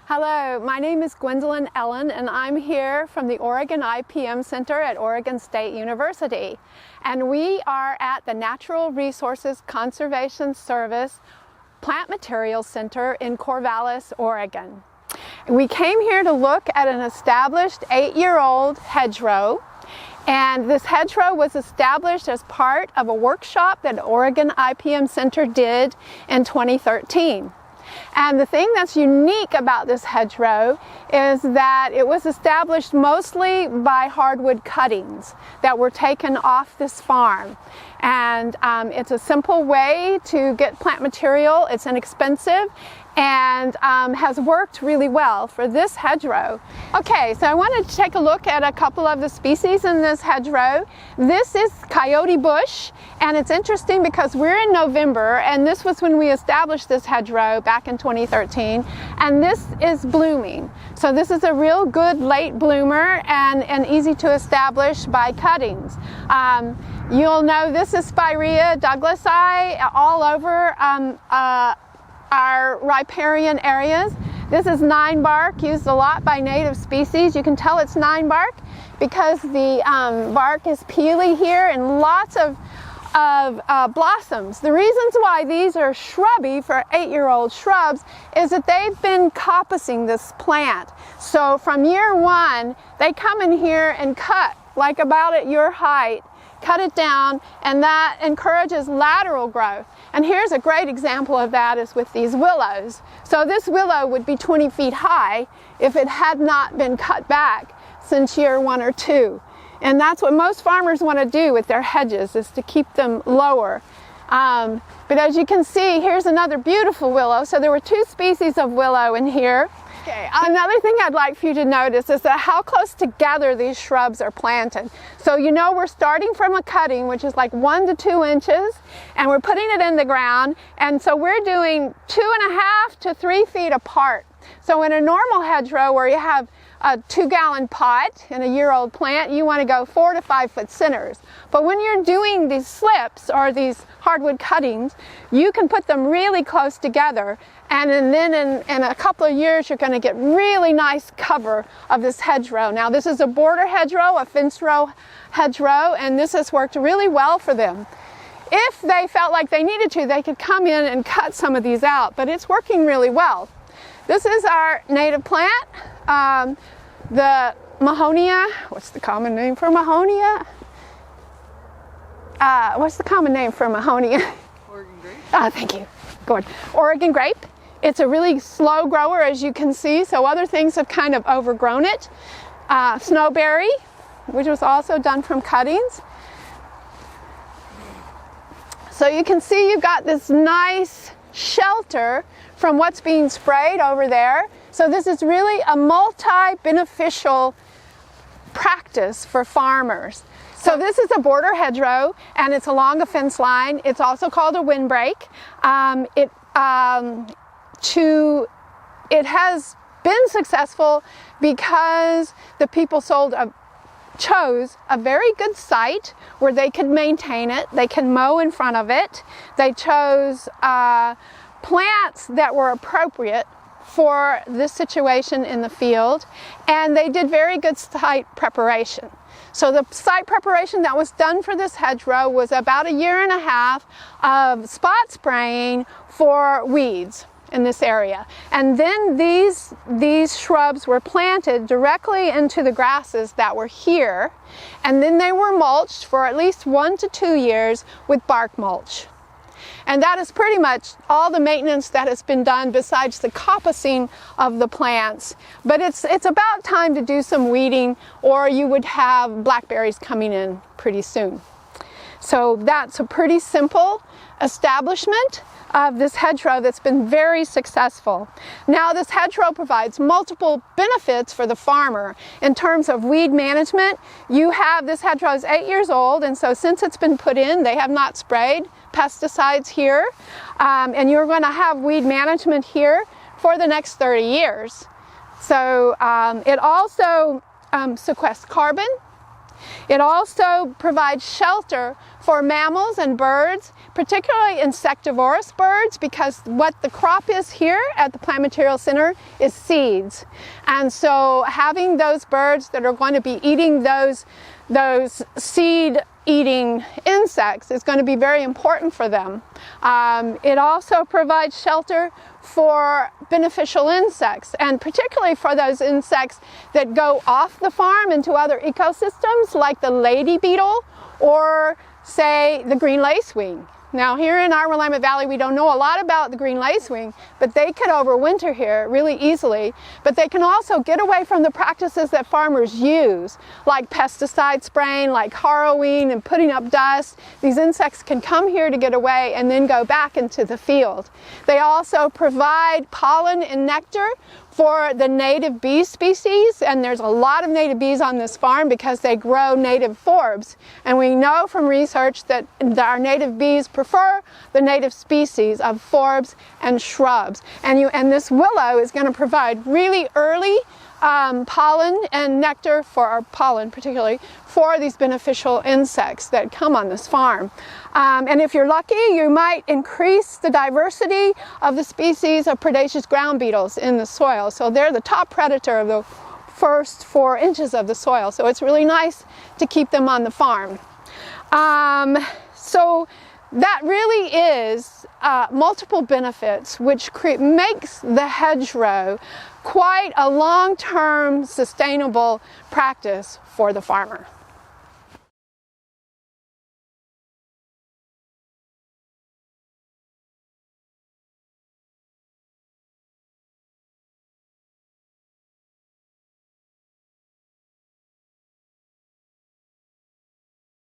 Hello, my name is Gwendolyn Ellen and I'm here from the Oregon IPM Center at Oregon State University. And we are at the Natural Resources Conservation Service Plant Materials Center in Corvallis, Oregon. We came here to look at an established 8-year-old hedgerow. And this hedgerow was established as part of a workshop that Oregon IPM Center did in 2013. And the thing that's unique about this hedgerow is that it was established mostly by hardwood cuttings that were taken off this farm. And it's a simple way to get plant material. It's inexpensive and has worked really well for this hedgerow. Okay, so I wanted to take a look at a couple of the species in this hedgerow. This is coyote bush, and it's interesting because we're in November, and this was when we established this hedgerow back in 2013, and this is blooming. So this is a real good late bloomer and easy to establish by cuttings. You'll know this is Spirea douglasii all over our riparian areas. This is 9-bark, used a lot by native species. You can tell it's 9-bark because the bark is peely here and lots of blossoms. The reasons why these are shrubby for 8-year-old shrubs is that they've been coppicing this plant. So from year one, they come in here and cut like about at your height, cut it down, and that encourages lateral growth. And here's a great example of that is with these willows. So this willow would be 20 feet high if it had not been cut back since year 1 or 2. And that's what most farmers want to do with their hedges, is to keep them lower. But as you can see, here's another beautiful willow. So there were 2 species of willow in here. Okay, another thing I'd like for you to notice is that how close together these shrubs are planted. So you know we're starting from a cutting, which is like 1 to 2 inches, and we're putting it in the ground, and so we're doing 2.5 to 3 feet apart. So in a normal hedgerow where you have a 2-gallon pot in a year-old plant, you want to go 4 to 5 foot centers. But when you're doing these slips or these hardwood cuttings, you can put them really close together, and then in a couple of years you're going to get really nice cover of this hedgerow. Now this is a border hedgerow, a fence row hedgerow, and this has worked really well for them. If they felt like they needed to, they could come in and cut some of these out, but it's working really well. This is our native plant, the Mahonia. What's the common name for Mahonia? What's the common name for Mahonia? Oregon grape. Thank you. Good. Oregon grape. It's a really slow grower, as you can see, so other things have kind of overgrown it. Snowberry, which was also done from cuttings. So you can see you've got this nice shelter from what's being sprayed over there. So this is really a multi-beneficial practice for farmers. So this is a border hedgerow, and it's along a fence line. It's also called a windbreak. It has been successful because the people chose a very good site where they could maintain it. They can mow in front of it. They chose plants that were appropriate for this situation in the field, and they did very good site preparation. So the site preparation that was done for this hedgerow was about 1.5 years of spot spraying for weeds in this area. And then these shrubs were planted directly into the grasses that were here, and then they were mulched for at least 1 to 2 years with bark mulch. And that is pretty much all the maintenance that has been done besides the coppicing of the plants. But it's about time to do some weeding, or you would have blackberries coming in pretty soon. So that's a pretty simple establishment of this hedgerow that's been very successful. Now this hedgerow provides multiple benefits for the farmer. In terms of weed management, this hedgerow is 8 years old, and so since it's been put in, they have not sprayed pesticides here, and you're going to have weed management here for the next 30 years. So it also sequesters carbon. It also provides shelter for mammals and birds particularly insectivorous birds, because what the crop is here at the Plant Material Center is seeds. And so having those birds that are going to be eating those seed-eating insects is going to be very important for them. It also provides shelter for beneficial insects, and particularly for those insects that go off the farm into other ecosystems, like the lady beetle or, say, the green lacewing. Now, here in our Willamette Valley, we don't know a lot about the green lacewing, but they could overwinter here really easily. But they can also get away from the practices that farmers use, like pesticide spraying, like harrowing and putting up dust. These insects can come here to get away and then go back into the field. They also provide pollen and nectar for the native bee species, and there's a lot of native bees on this farm because they grow native forbs. And we know from research that our native bees prefer the native species of forbs and shrubs. And this willow is going to provide really early pollen and nectar, for our pollen particularly, for these beneficial insects that come on this farm. And if you're lucky, you might increase the diversity of the species of predaceous ground beetles in the soil. So they're the top predator of the first 4 inches of the soil. So it's really nice to keep them on the farm. So that really is multiple benefits, which makes the hedgerow quite a long-term sustainable practice for the farmer.